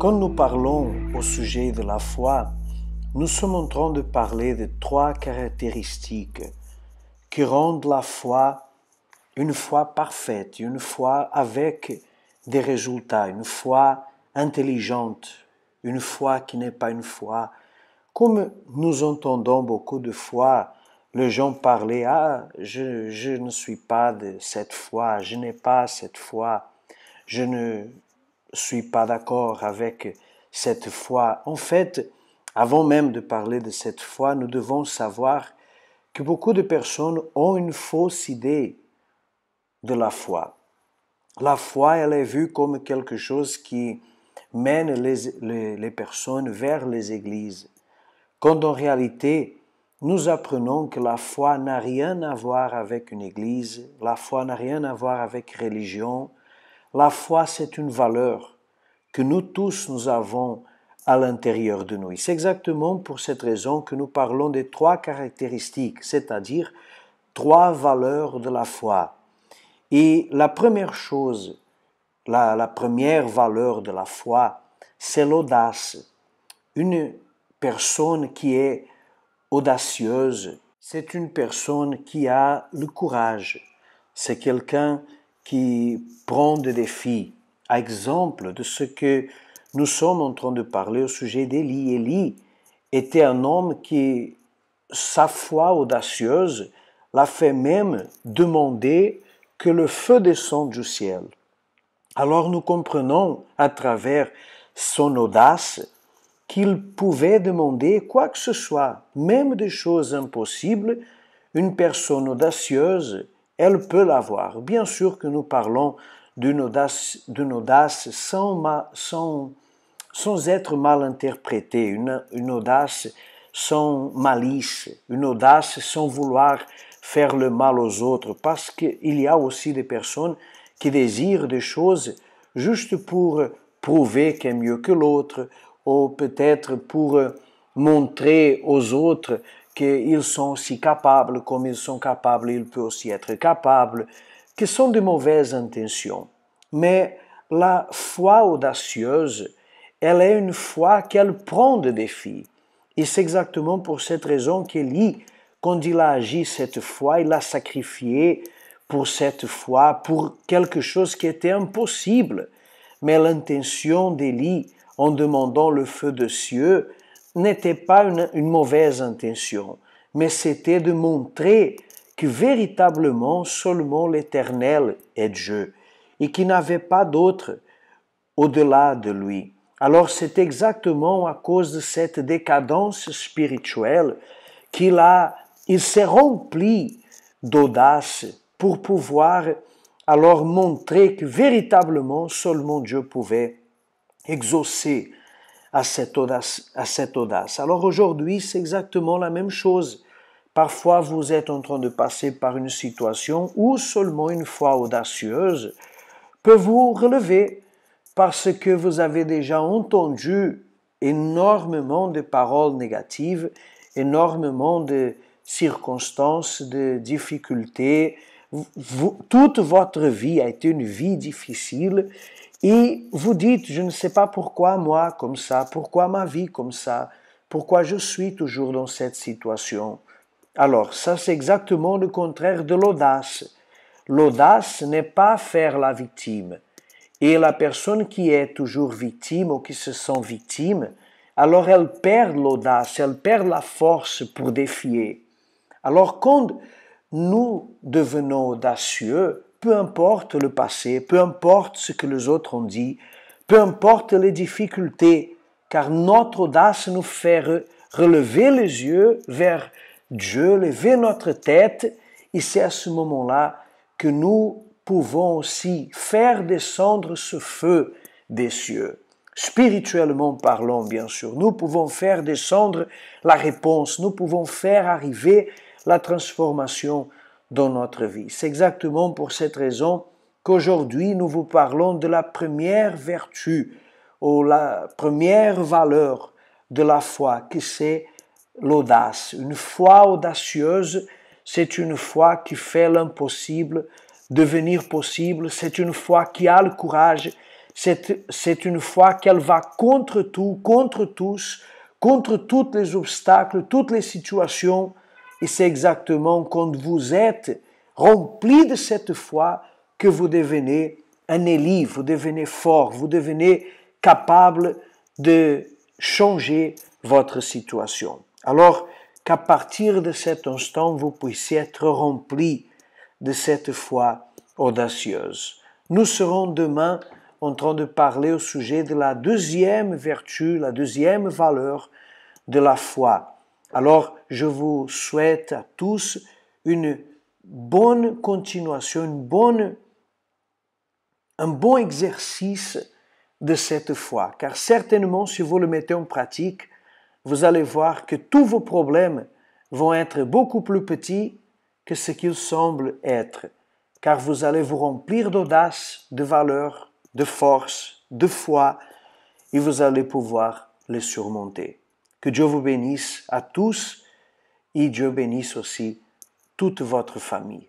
Quand nous parlons au sujet de la foi, nous sommes en train de parler de trois caractéristiques qui rendent la foi une foi parfaite, une foi avec des résultats, une foi intelligente, une foi qui n'est pas une foi. Comme nous entendons beaucoup de fois les gens parler, je ne suis pas de cette foi, je n'ai pas cette foi, je ne suis pas d'accord avec cette foi. En fait, avant même de parler de cette foi, nous devons savoir que beaucoup de personnes ont une fausse idée de la foi. La foi, elle est vue comme quelque chose qui mène les personnes vers les églises, quand en réalité, nous apprenons que la foi n'a rien à voir avec une église, la foi n'a rien à voir avec religion. La foi, c'est une valeur que nous tous, nous avons à l'intérieur de nous. C'est exactement pour cette raison que nous parlons des trois caractéristiques, c'est-à-dire trois valeurs de la foi. Et la première chose, la première valeur de la foi, c'est l'audace. Une personne qui est audacieuse, c'est une personne qui a le courage. C'est quelqu'un qui prend des défis. À exemple de ce que nous sommes en train de parler au sujet d'Élie. Élie était un homme qui, sa foi audacieuse, l'a fait même demander que le feu descende du ciel. Alors nous comprenons à travers son audace qu'il pouvait demander quoi que ce soit, même des choses impossibles. Une personne audacieuse, elle peut l'avoir. Bien sûr que nous parlons d'une audace sans être mal interprétée, une audace sans malice, une audace sans vouloir faire le mal aux autres, parce qu'il y a aussi des personnes qui désirent des choses juste pour prouver qu'elle est mieux que l'autre, ou peut-être pour montrer aux autres qu'ils sont aussi capables, comme ils sont capables, ils peuvent aussi être capables, que sont de mauvaises intentions. Mais la foi audacieuse, elle est une foi qu'elle prend des défis. Et c'est exactement pour cette raison qu'Élie, quand il a agi cette foi, il a sacrifié pour cette foi, pour quelque chose qui était impossible. Mais l'intention d'Élie, en demandant le feu de cieux, n'était pas une mauvaise intention, mais c'était de montrer que véritablement seulement l'Éternel est Dieu et qu'il n'avait pas d'autre au-delà de lui. Alors c'est exactement à cause de cette décadence spirituelle il s'est rempli d'audace pour pouvoir alors montrer que véritablement seulement Dieu pouvait exaucer à cette audace. Alors aujourd'hui, c'est exactement la même chose. Parfois, vous êtes en train de passer par une situation où seulement une foi audacieuse peut vous relever parce que vous avez déjà entendu énormément de paroles négatives, énormément de circonstances, de difficultés. Toute votre vie a été une vie difficile et vous dites, je ne sais pas pourquoi moi comme ça, pourquoi ma vie comme ça, pourquoi je suis toujours dans cette situation. Alors, ça c'est exactement le contraire de l'audace. L'audace n'est pas faire la victime. Et la personne qui est toujours victime ou qui se sent victime, alors elle perd l'audace, elle perd la force pour défier. Alors quand nous devenons audacieux, peu importe le passé, peu importe ce que les autres ont dit, peu importe les difficultés, car notre audace nous fait relever les yeux vers Dieu, lever notre tête, et c'est à ce moment-là que nous pouvons aussi faire descendre ce feu des cieux. Spirituellement parlant, bien sûr, nous pouvons faire descendre la réponse, nous pouvons faire arriver la transformation dans notre vie. C'est exactement pour cette raison qu'aujourd'hui nous vous parlons de la première vertu ou la première valeur de la foi, qui c'est l'audace. Une foi audacieuse, c'est une foi qui fait l'impossible devenir possible, c'est une foi qui a le courage, C'est une foi qu'elle va contre tout, contre tous, contre tous les obstacles, toutes les situations. Et c'est exactement quand vous êtes rempli de cette foi que vous devenez un Élie, vous devenez fort, vous devenez capable de changer votre situation. Alors qu'à partir de cet instant, vous puissiez être rempli de cette foi audacieuse. Nous serons demain en train de parler au sujet de la deuxième vertu, la deuxième valeur de la foi. Alors, je vous souhaite à tous une bonne continuation, un bon exercice de cette foi. Car certainement, si vous le mettez en pratique, vous allez voir que tous vos problèmes vont être beaucoup plus petits que ce qu'ils semblent être. Car vous allez vous remplir d'audace, de valeur, de force, de foi, et vous allez pouvoir les surmonter. Que Dieu vous bénisse à tous et Dieu bénisse aussi toute votre famille.